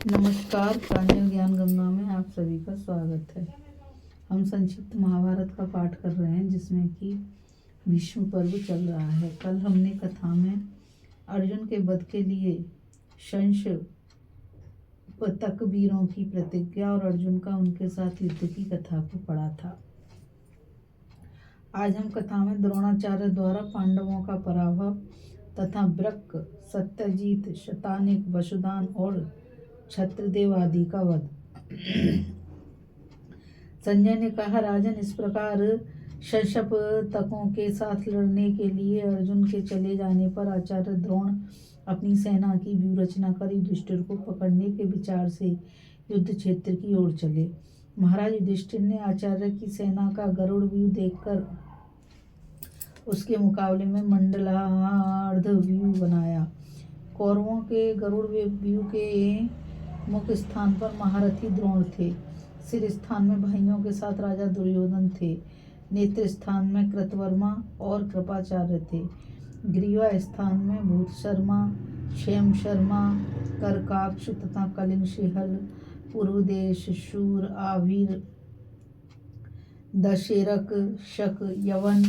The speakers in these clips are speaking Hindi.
नमस्कार, प्रांजल ज्ञान गंगा में आप सभी का स्वागत है। हम संक्षिप्त महाभारत का पाठ कर रहे हैं, जिसमें कि भीष्म पर्व चल रहा है। कल हमने कथा में अर्जुन के वध के लिए शंश तक वीरों की प्रतिज्ञा और अर्जुन का उनके साथ युद्ध की कथा को पढ़ा था। आज हम कथा में द्रोणाचार्य द्वारा पांडवों का पराभव तथा वृक, सत्यजीत, शतानिक, वसुदान और छत्रदेव आदि का वध। संजय ने कहा, राजन, इस प्रकार शशपतकों के साथ लड़ने के लिए अर्जुन के चले जाने पर आचार्य द्रोण अपनी सेना की व्यूह रचना कर युधिष्ठिर को पकड़ने के विचार से युद्ध क्षेत्र की ओर चले। महाराज युधिष्ठिर ने आचार्य की सेना का गरुड़ व्यूह देखकर उसके मुकाबले में मंडलार्ध व्यूह बनाया। कौरवों के गरुड़ व्यूह के मुख्य स्थान पर महारथी द्रोण थे। सिर स्थान में भाइयों के साथ राजा दुर्योधन थे। नेत्र स्थान में कृतवर्मा और कृपाचार्य थे। ग्रीवा स्थान में भूतशर्मा, क्षेम शर्मा, करकाक्ष तथा कलिंग शेहल, पूर्वदेश, शूर, आवीर, दशेरक, शक, यवन,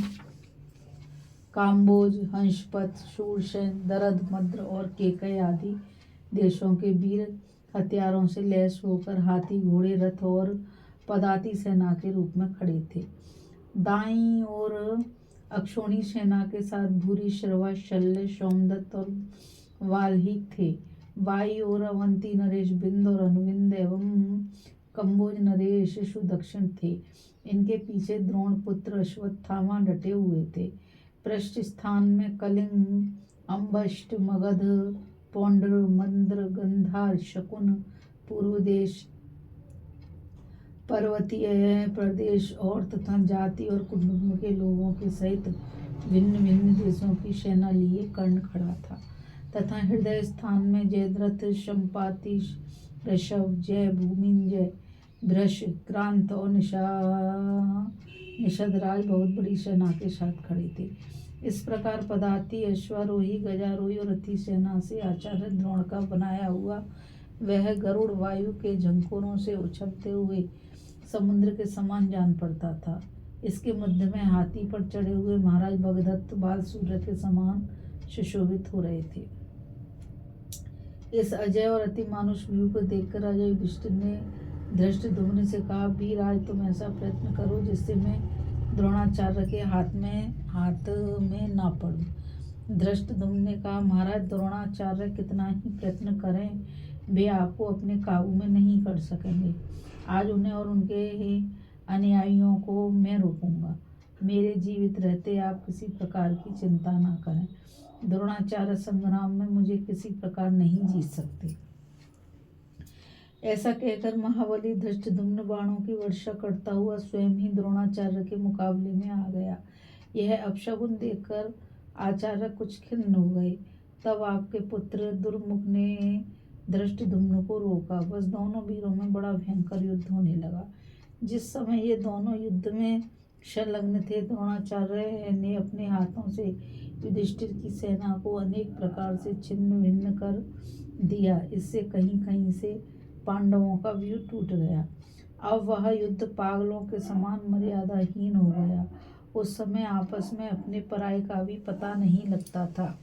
काम्बोज, हंसपत, शूरसेन, दरद, मद्र और केकय आदि देशों के वीर हथियारों से लैस होकर हाथी, घोड़े, रथ और पदाती सेना के रूप में खड़े थे। दाईं ओर अक्षोणी सेना के साथ भूरी, श्रवा, शल्य, सोमदत्त और वाल्हीक थे। बाईं ओर अवंती नरेश, बिंद और अनुविंद एवं कंबोज नरेश सुदक्षिण थे। इनके पीछे द्रोण पुत्र अश्वत्थामा डटे हुए थे। पृष्ठ स्थान में कलिंग, अम्बष्ट, मगध, पौंड्र, मंद्र, गंधार, शकुन, पूर्व देश, पर्वतीय प्रदेश और तथा जाति और कुटुंब के लोगों के सहित भिन्न भिन्न देशों की सेना लिए कर्ण खड़ा था। तथा हृदय स्थान में जयद्रथ, संपाति, ऋषभ, जय, भूमिंजय, वृष, क्रांत और निषदराज बहुत बड़ी सेना के साथ खड़े थे। इस प्रकार पदाती, अश्वारोही, गजारोही और रथी सेना से आचार्य द्रोण का बनाया हुआ वह गरुड़ वायु के झंकोरों से उछलते हुए समुद्र के समान जान पड़ता था। इसके मध्य में हाथी पर चढ़े हुए महाराज भगदत्त बाल सूर्य के समान सुशोभित हो रहे थे। इस अजय और अति मानुष व्यू को देखकर राजा युधिष्ठिर ने धृष्टद्युम्न से कहा, वीर, आज तुम ऐसा प्रयत्न करो जिससे मैं द्रोणाचार्य के हाथ में ना पड़ूं। धृष्टद्युम्न ने कहा, महाराज, द्रोणाचार्य कितना ही प्रयत्न करें, वे आपको अपने काबू में नहीं कर सकेंगे। आज उन्हें और उनके अनुयायियों को मैं रोकूंगा। मेरे जीवित रहते आप किसी प्रकार की चिंता ना करें। द्रोणाचार्य संग्राम में मुझे किसी प्रकार नहीं जीत सकते। ऐसा कहकर महाबली धृष्टद्युम्न बाणों की वर्षा करता हुआ स्वयं ही द्रोणाचार्य के मुकाबले में आ गया। यह अपशकुन देखकर आचार्य कुछ खिन्न हो गए। तब आपके पुत्र दुर्मुख ने धृष्टद्युम्न को रोका। बस दोनों वीरों में बड़ा भयंकर युद्ध होने लगा। जिस समय ये दोनों युद्ध में संलग्न थे, द्रोणाचार्य ने अपने हाथों से युधिष्ठिर की सेना को अनेक प्रकार से छिन्न भिन्न कर दिया। इससे कहीं कहीं से पांडवों का व्यूह टूट गया। अब वह युद्ध पागलों के समान मर्यादाहीन हो गया। उस समय आपस में अपने पराये का भी पता नहीं लगता था।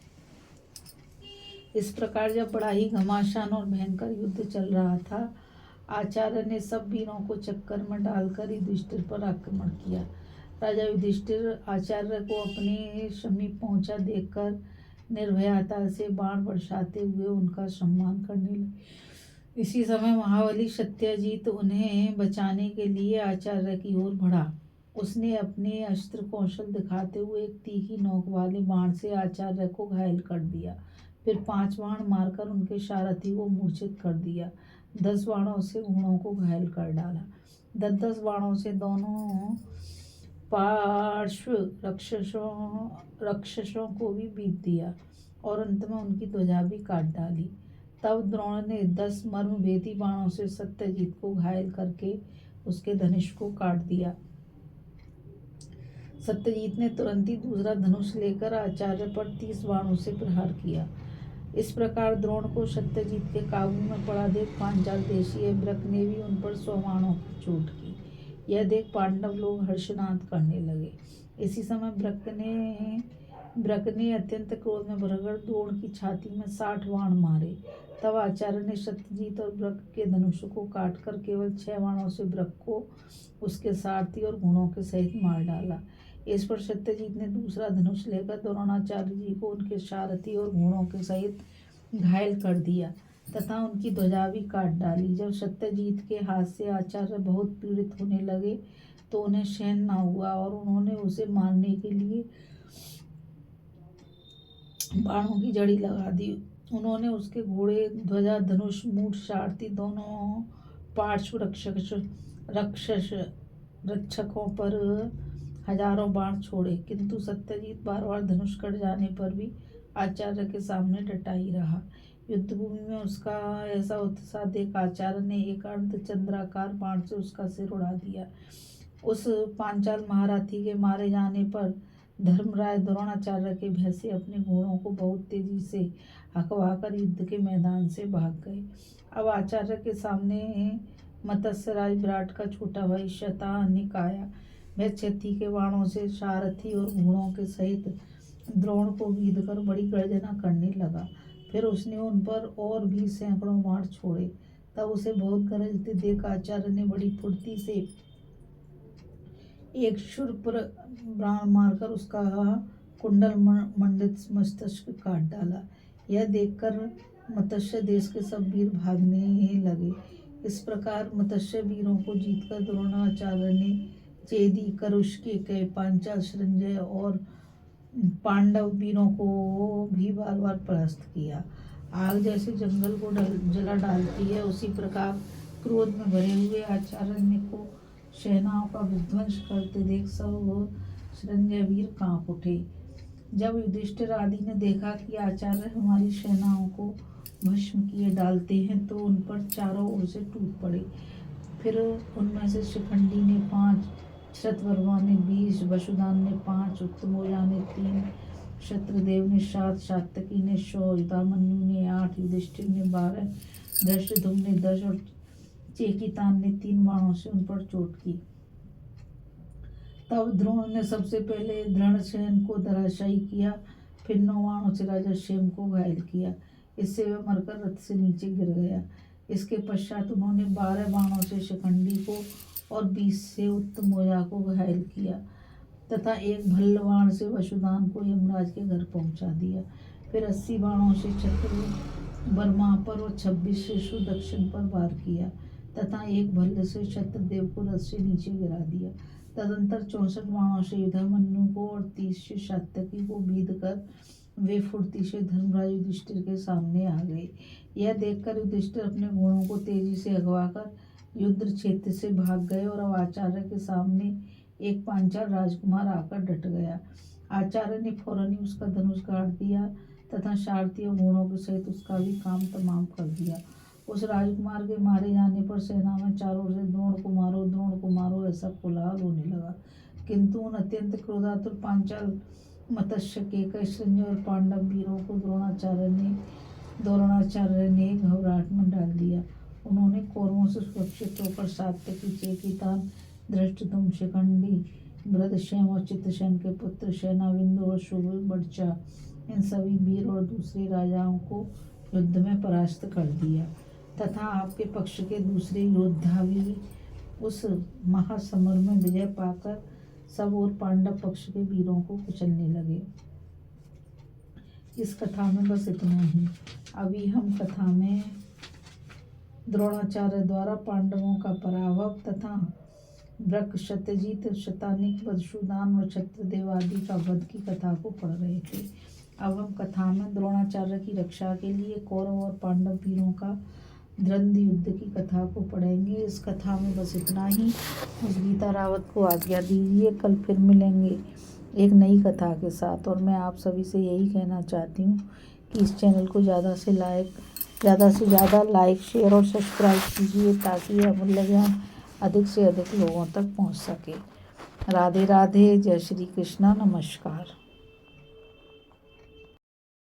इस प्रकार जब बड़ा ही घमासान और भयंकर युद्ध चल रहा था, आचार्य ने सब वीरों को चक्कर में डालकर युधिष्ठिर पर आक्रमण किया। राजा युधिष्ठिर आचार्य को अपने समीप पहुंचा देखकर निर्भयता से बाण बरसाते हुए उनका सम्मान करने लगे। इसी समय महाबली सत्यजीत उन्हें बचाने के लिए आचार्य की ओर बढ़ा। उसने अपने अस्त्र कौशल दिखाते हुए एक तीखी नोक वाले बाण से आचार्य को घायल कर दिया। फिर 5 बाण मारकर उनके सारथी को मूर्छित कर दिया। 10 बाणों से घोड़ों को घायल कर डाला। 10 बाणों से दोनों पार्श्व राक्षसों को भी बीत दिया और अंत में उनकी ध्वजा भी काट डाली। तब द्रोण ने 10 मर्मभेदी बाणों से सत्यजीत को घायल करके उसके धनुष को काट दिया। सत्यजीत ने तुरंत ही दूसरा धनुष लेकर आचार्य पर 30 बाणों से प्रहार किया। इस प्रकार द्रोण को सत्यजीत के काबू में पड़ा देख पांचाल देशीय ब्रक ने भी उन पर 100 बाणों की चोट की। यह देख पांडव लोग हर्षनाद करने लगे। इसी समय ब्रक ने अत्यंत क्रोध में भरकर द्रोण की छाती में 60 बाण मारे। तब आचार्य ने सत्यजीत और ब्रक के धनुष को काटकर केवल 6 बाणों से ब्रक को उसके सारथी और घोड़ों के सहित मार डाला। इस पर सत्यजीत ने दूसरा धनुष लेकर द्रोणाचार्य जी को उनके सारथी और घोड़ों के सहित घायल कर दिया तथा उनकी ध्वजा भी काट डाली। जब सत्यजीत के हाथ से आचार्य बहुत पीड़ित होने लगे तो उन्हें सहन न हुआ और उन्होंने उसे मारने के लिए बाणों की झड़ी लगा दी। उन्होंने उसके घोड़े, ध्वजा, धनुष, मूठ, सारथी दोनों पार्श्व रक्षकों पर हजारों बाण छोड़े, किंतु सत्यजीत बार बार धनुष कट जाने पर भी आचार्य के सामने डटा ही रहा। युद्धभूमि में उसका ऐसा उत्साह देख आचार्य ने एक अर्धचंद्राकार बाण से उसका सिर उड़ा दिया। उस पांचाल महारथी के मारे जाने पर धर्मराज द्रोणाचार्य के भय से अपने घोड़ों को बहुत तेजी से हकवाकर युद्ध के मैदान से भाग गए। अब आचार्य के सामने मत्स्यराज विराट का छोटा भाई शतानिक आया। वह क्षति के बाणों से सारथी और घोड़ों के सहित द्रोण को बीध कर बड़ी गर्जना करने लगा। फिर उसने उन पर और भी सैकड़ों बाण छोड़े। तब उसे बहुत गरजते देख आचार्य ने बड़ी फुर्ती से एक शूर्पर बाण मारकर उसका कुंडल मंडित मस्तिष्क काट डाला। यह देखकर मत्स्य देश के सब वीर भागने लगे। इस प्रकार मत्स्य वीरों को जीतकर द्रोणाचार्य ने चेदी, करुष्की, कई, पांचाल, संजय और पांडव वीरों को भी बार बार परास्त किया। आग जैसे जंगल को जला डालती है, उसी प्रकार क्रोध में भरे हुए आचार्य को सेनाओं का विध्वंस करते देख सब संजय वीर कांप उठे। जब युधिष्ठिर आदि ने देखा कि आचार्य हमारी सेनाओं को भस्म किए डालते हैं तो उन पर चारों ओर से टूट पड़े। फिर उनमें से शिखंडी ने 5, शतवर्मा ने 20, वसुदान ने 5, उत्तमोजा ने 3, शत्रुदेव ने 7, सात्यकी ने 100, युधामन्यु ने 8, युधिष्ठिर ने 12, धृष्टद्युम्न ने 10 और चेकितान ने 3 बाणों से उन पर चोट की। तब द्रोण ने सबसे पहले धृणसेन को धराशायी किया, फिर 9 बाणों से राजा क्षेम को घायल किया। इससे वह मरकर रथ से नीचे गिर गया। इसके पश्चात उन्होंने 12 बाणों से शिखंडी को और 20 से उत्तमोजा को घायल किया तथा एक भल्ल बाण से वसुदान को यमराज के घर पहुंचा दिया। फिर 80 बाणों से शत्रुवर्मा पर और 26 से सुदक्षिण पर वार किया तथा एक भल्ल से शत्रुदेव को रथ से नीचे गिरा दिया। तदंतर 64 बाणों से युधामन्यु को और 30 से सात्यकी को बीध कर वे फुर्ती से धर्मराज युधिष्ठिर के सामने आ गए। यह देखकर युधिष्ठिर अपने घोड़ों को तेजी से अगवाकर युद्ध क्षेत्र से भाग गए और अब आचार्य के सामने एक पांचाल राजकुमार आकर डट गया। आचार्य ने फौरन ही उसका धनुष काट दिया तथा सारथी और घोड़ों के सहित उसका भी काम तमाम कर दिया। उस राजकुमार के मारे जाने पर सेना में चारों ओर से द्रोण को मारो ऐसा कोलाहल होने लगा, किंतु उन अत्यंत क्रोधातुर पांचाल, मत्स्य, केकय, संजय और पांडव वीरों को द्रोणाचार्य ने घबराहट में डाल दिया। उन्होंने कौरवों से सुरक्षित होकर सात्यकी, चेकितान, धृष्टद्युम्न, शिखंडी, भृतसेन और चित्रसेन के पुत्र सेनाविंदु और सुबर्चा, इन सभी वीर और दूसरे राजाओं को युद्ध में परास्त कर दिया तथा आपके पक्ष के दूसरे योद्धा भी उस महासमर में विजय पाकर सब और पांडव पक्ष के वीरों को कुचलने लगे। इस कथा में बस इतना ही। अभी हम कथा में द्रोणाचार्य द्वारा पांडवों का पराभव तथा ब्रक, सत्यजीत, शतानिक, वसुदान और शत्रुदेव आदि का वध की कथा को पढ़ रहे थे। अब हम कथा में द्रोणाचार्य की रक्षा के लिए कौरव और पांडव वीरों का द्वंद्व युद्ध की कथा को पढ़ेंगे। इस कथा में बस इतना ही। उस गीता रावत को आज्ञा दीजिए। कल फिर मिलेंगे एक नई कथा के साथ। और मैं आप सभी से यही कहना चाहती हूँ कि इस चैनल को ज़्यादा से ज़्यादा लाइक, शेयर और सब्सक्राइब कीजिए ताकि यह अमूल्य ज्ञान अधिक से अधिक लोगों तक पहुँच सके। राधे राधे। जय श्री कृष्णा। नमस्कार।